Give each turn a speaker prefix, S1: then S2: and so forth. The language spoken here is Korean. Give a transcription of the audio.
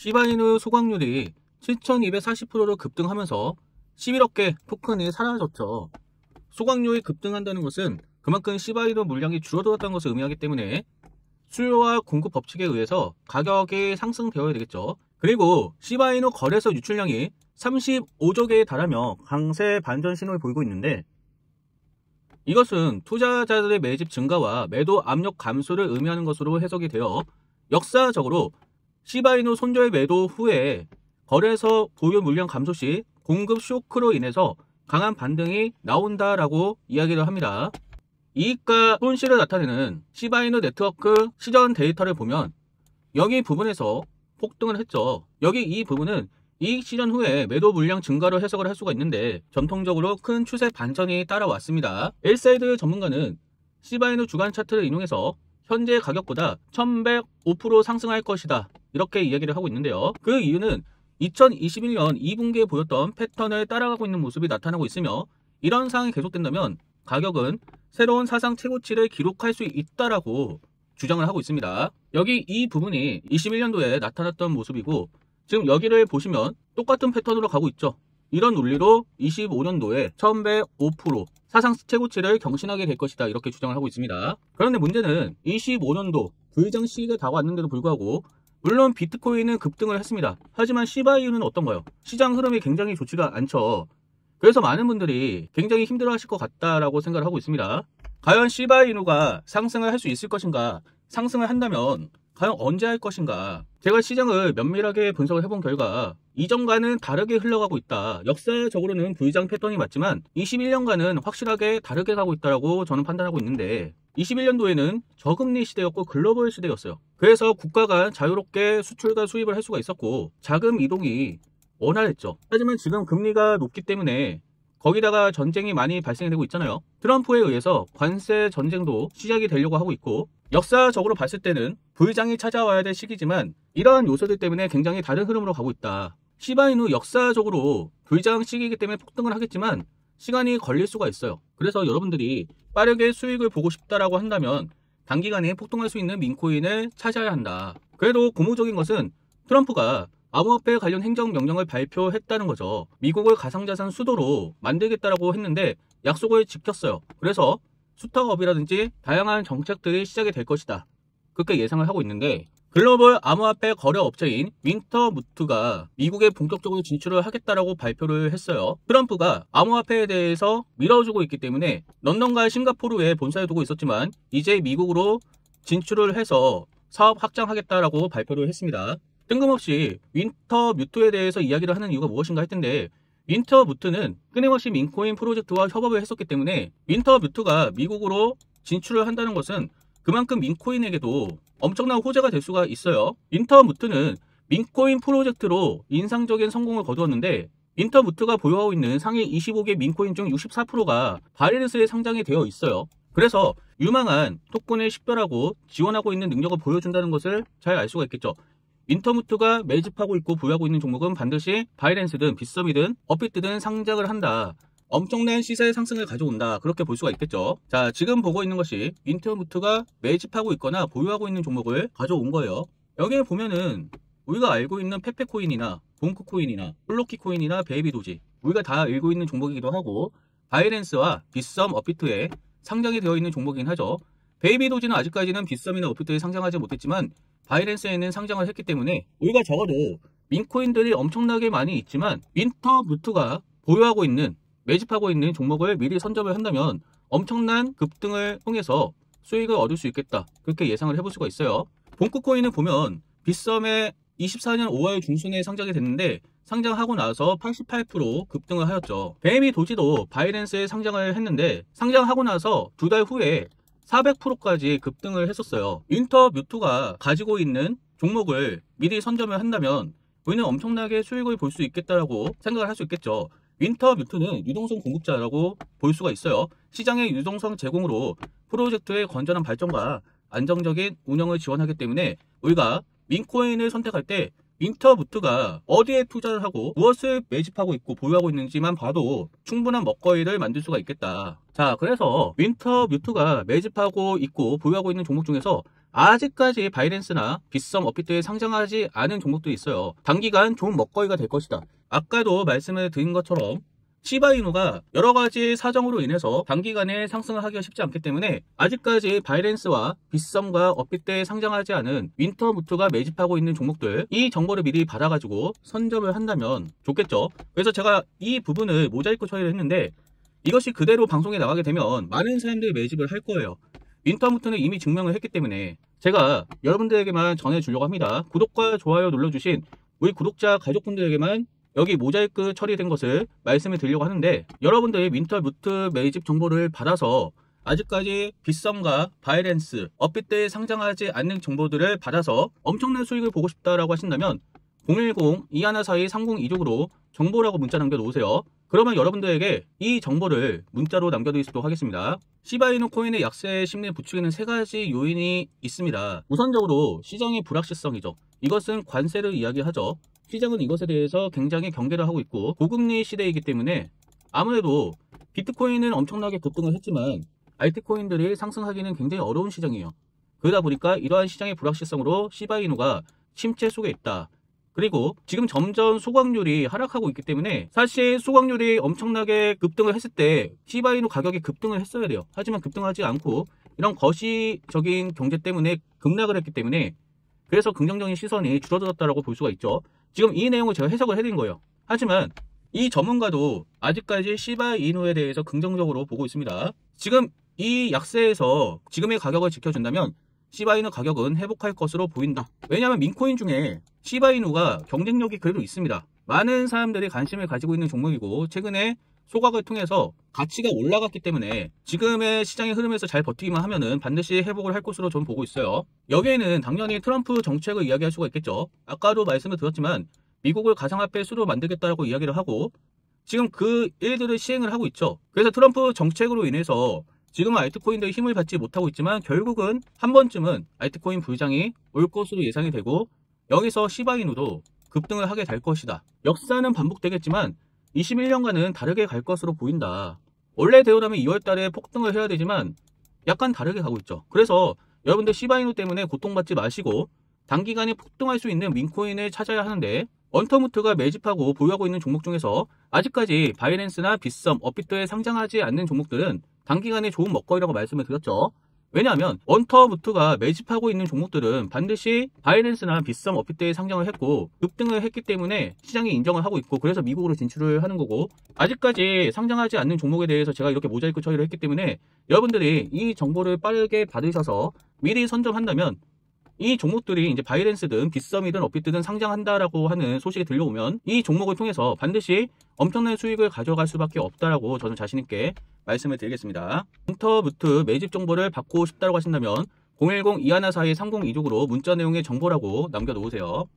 S1: 시바이누 소각률이 7,240%로 급등하면서 11억개 토큰이 사라졌죠. 소각률이 급등한다는 것은 그만큼 시바이누 물량이 줄어들었다는 것을 의미하기 때문에 수요와 공급 법칙에 의해서 가격이 상승되어야 되겠죠. 그리고 시바이누 거래소 유출량이 35조 개에 달하며 강세 반전 신호를 보이고 있는데, 이것은 투자자들의 매집 증가와 매도 압력 감소를 의미하는 것으로 해석이 되어 역사적으로 시바이누 손절 매도 후에 거래소 보유 물량 감소 시 공급 쇼크로 인해서 강한 반등이 나온다라고 이야기를 합니다. 이익과 손실을 나타내는 시바이누 네트워크 시전 데이터를 보면 여기 부분에서 폭등을 했죠. 여기 이 부분은 이익 시전 후에 매도 물량 증가로 해석을 할 수가 있는데 전통적으로 큰 추세 반전이 따라왔습니다. 엘사이드 전문가는 시바이누 주간 차트를 인용해서 현재 가격보다 1105% 상승할 것이다, 이렇게 이야기를 하고 있는데요. 그 이유는 2021년 2분기에 보였던 패턴을 따라가고 있는 모습이 나타나고 있으며, 이런 상황이 계속된다면 가격은 새로운 사상 최고치를 기록할 수 있다라고 주장을 하고 있습니다. 여기 이 부분이 21년도에 나타났던 모습이고, 지금 여기를 보시면 똑같은 패턴으로 가고 있죠. 이런 논리로 25년도에 1105% 사상 최고치를 경신하게 될 것이다, 이렇게 주장을 하고 있습니다. 그런데 문제는 25년도 부의장 시기가 다가왔는데도 불구하고 물론 비트코인은 급등을 했습니다. 하지만 시바이누는 어떤가요? 시장 흐름이 굉장히 좋지가 않죠. 그래서 많은 분들이 굉장히 힘들어 하실 것 같다라고 생각을 하고 있습니다. 과연 시바이누가 상승을 할 수 있을 것인가? 상승을 한다면 과연 언제 할 것인가? 제가 시장을 면밀하게 분석을 해본 결과 이전과는 다르게 흘러가고 있다. 역사적으로는 V장 패턴이 맞지만 21년과는 확실하게 다르게 가고 있다고 저는 판단하고 있는데, 21년도에는 저금리 시대였고 글로벌 시대였어요. 그래서 국가가 자유롭게 수출과 수입을 할 수가 있었고 자금 이동이 원활했죠. 하지만 지금 금리가 높기 때문에 거기다가 전쟁이 많이 발생되고 있잖아요. 트럼프에 의해서 관세 전쟁도 시작이 되려고 하고 있고, 역사적으로 봤을 때는 불장이 찾아와야 될 시기지만 이러한 요소들 때문에 굉장히 다른 흐름으로 가고 있다. 시바이누 역사적으로 불장 시기이기 때문에 폭등을 하겠지만 시간이 걸릴 수가 있어요. 그래서 여러분들이 빠르게 수익을 보고 싶다라고 한다면 단기간에 폭등할 수 있는 민코인을 찾아야 한다. 그래도 고무적인 것은 트럼프가 암호화폐 관련 행정명령을 발표했다는 거죠. 미국을 가상자산 수도로 만들겠다라고 했는데 약속을 지켰어요. 그래서 수탁업이라든지 다양한 정책들이 시작이 될 것이다, 그렇게 예상을 하고 있는데, 글로벌 암호화폐 거래 업체인 윈터무트가 미국에 본격적으로 진출을 하겠다라고 발표를 했어요. 트럼프가 암호화폐에 대해서 밀어주고 있기 때문에 런던과 싱가포르에 본사를 두고 있었지만 이제 미국으로 진출을 해서 사업 확장하겠다라고 발표를 했습니다. 뜬금없이 윈터뮤트에 대해서 이야기를 하는 이유가 무엇인가 할 텐데, 윈터뮤트는 끊임없이 민코인 프로젝트와 협업을 했었기 때문에 윈터뮤트가 미국으로 진출을 한다는 것은 그만큼 민코인에게도 엄청난 호재가 될 수가 있어요. 윈터뮤트는 민코인 프로젝트로 인상적인 성공을 거두었는데, 윈터뮤트가 보유하고 있는 상위 25개 민코인 중 64%가 바이낸스에 상장이 되어 있어요. 그래서 유망한 토큰을 식별하고 지원하고 있는 능력을 보여준다는 것을 잘 알 수가 있겠죠. 윈터무트가 매집하고 있고 보유하고 있는 종목은 반드시 바이낸스든 빗썸이든 업비트든 상장을 한다. 엄청난 시세 상승을 가져온다, 그렇게 볼 수가 있겠죠. 자, 지금 보고 있는 것이 윈터무트가 매집하고 있거나 보유하고 있는 종목을 가져온 거예요. 여기에 보면은 우리가 알고 있는 페페코인이나 봉크코인이나 플로키코인이나 베이비도지, 우리가 다 알고 있는 종목이기도 하고 바이낸스와 빗썸, 업비트에 상장이 되어 있는 종목이긴 하죠. 베이비도지는 아직까지는 빗썸이나 업비트에 상장하지 못했지만 바이낸스에는 상장을 했기 때문에 우리가 적어도 민코인들이 엄청나게 많이 있지만 윈터무트가 보유하고 있는, 매집하고 있는 종목을 미리 선점을 한다면 엄청난 급등을 통해서 수익을 얻을 수 있겠다, 그렇게 예상을 해볼 수가 있어요. 봉크코인을 보면 빗썸에 24년 5월 중순에 상장이 됐는데 상장하고 나서 88% 급등을 하였죠. 베이비도지도 바이낸스에 상장을 했는데 상장하고 나서 2달 후에 400%까지 급등을 했었어요. 윈터뮤트가 가지고 있는 종목을 미리 선점을 한다면 우리는 엄청나게 수익을 볼 수 있겠다라고 생각을 할 수 있겠죠. 윈터뮤트는 유동성 공급자라고 볼 수가 있어요. 시장의 유동성 제공으로 프로젝트의 건전한 발전과 안정적인 운영을 지원하기 때문에 우리가 민코인을 선택할 때 윈터무트가 어디에 투자를 하고 무엇을 매집하고 있고 보유하고 있는지만 봐도 충분한 먹거리를 만들 수가 있겠다. 자, 그래서 윈터뮤트가 매집하고 있고 보유하고 있는 종목 중에서 아직까지 바이낸스나 빗썸, 업비트에 상장하지 않은 종목들이 있어요. 단기간 좋은 먹거리가 될 것이다. 아까도 말씀을 드린 것처럼 시바이누가 여러가지 사정으로 인해서 단기간에 상승을 하기가 쉽지 않기 때문에 아직까지 바이낸스와 빗썸과 업비트에 상장하지 않은 윈터무트가 매집하고 있는 종목들, 이 정보를 미리 받아가지고 선점을 한다면 좋겠죠. 그래서 제가 이 부분을 모자이크 처리를 했는데, 이것이 그대로 방송에 나가게 되면 많은 사람들이 매집을 할 거예요. 윈터무트는 이미 증명을 했기 때문에 제가 여러분들에게만 전해주려고 합니다. 구독과 좋아요 눌러주신 우리 구독자 가족분들에게만 여기 모자이크 처리된 것을 말씀을 드리려고 하는데, 여러분들이 윈터무트 매집 정보를 받아서 아직까지 빗썸과 바이낸스, 업비트에 상장하지 않는 정보들을 받아서 엄청난 수익을 보고 싶다라고 하신다면 010-2142-3026으로 정보라고 문자 남겨놓으세요. 그러면 여러분들에게 이 정보를 문자로 남겨드리도록 하겠습니다. 시바이누 코인의 약세 심리를 부추기는 세 가지 요인이 있습니다. 우선적으로 시장의 불확실성이죠. 이것은 관세를 이야기하죠. 시장은 이것에 대해서 굉장히 경계를 하고 있고 고금리 시대이기 때문에 아무래도 비트코인은 엄청나게 급등을 했지만 알트코인들이 상승하기는 굉장히 어려운 시장이에요. 그러다 보니까 이러한 시장의 불확실성으로 시바이누가 침체 속에 있다. 그리고 지금 점점 소각률이 하락하고 있기 때문에 사실 소각률이 엄청나게 급등을 했을 때 시바이누 가격이 급등을 했어야 돼요. 하지만 급등하지 않고 이런 거시적인 경제 때문에 급락을 했기 때문에 그래서 긍정적인 시선이 줄어들었다고 볼 수가 있죠. 지금 이 내용을 제가 해석을 해드린 거예요. 하지만 이 전문가도 아직까지 시바이누에 대해서 긍정적으로 보고 있습니다. 지금 이 약세에서 지금의 가격을 지켜준다면 시바이누 가격은 회복할 것으로 보인다. 왜냐하면 민코인 중에 시바이누가 경쟁력이 그래도 있습니다. 많은 사람들이 관심을 가지고 있는 종목이고 최근에 소각을 통해서 가치가 올라갔기 때문에 지금의 시장의 흐름에서 잘 버티기만 하면은 반드시 회복을 할 것으로 저는 보고 있어요. 여기에는 당연히 트럼프 정책을 이야기할 수가 있겠죠. 아까도 말씀을 드렸지만 미국을 가상화폐 수로 만들겠다라고 이야기를 하고 지금 그 일들을 시행을 하고 있죠. 그래서 트럼프 정책으로 인해서 지금은 알트코인들이 힘을 받지 못하고 있지만 결국은 한 번쯤은 알트코인 불장이 올 것으로 예상이 되고 여기서 시바이누도 급등을 하게 될 것이다. 역사는 반복되겠지만 21년간은 다르게 갈 것으로 보인다. 원래대로라면 2월달에 폭등을 해야 되지만 약간 다르게 가고 있죠. 그래서 여러분들 시바이누 때문에 고통받지 마시고 단기간에 폭등할 수 있는 민코인을 찾아야 하는데, 원터무트가 매집하고 보유하고 있는 종목 중에서 아직까지 바이낸스나 빗썸, 업비트에 상장하지 않는 종목들은 단기간에 좋은 먹거리라고 말씀을 드렸죠. 왜냐하면 원터무트가 매집하고 있는 종목들은 반드시 바이낸스나 빗썸, 업비트에 상장을 했고 급등을 했기 때문에 시장이 인정을 하고 있고 그래서 미국으로 진출을 하는 거고, 아직까지 상장하지 않는 종목에 대해서 제가 이렇게 모자이크 처리를 했기 때문에 여러분들이 이 정보를 빠르게 받으셔서 미리 선점한다면 이 종목들이 이제 바이낸스든 빗썸이든 업비트든 상장한다라고 하는 소식이 들려오면 이 종목을 통해서 반드시 엄청난 수익을 가져갈 수밖에 없다라고 저는 자신있게 말씀을 드리겠습니다. 윈터무트 매집 정보를 받고 싶다고 하신다면 010-2142-3026으로 문자 내용의 정보라고 남겨놓으세요.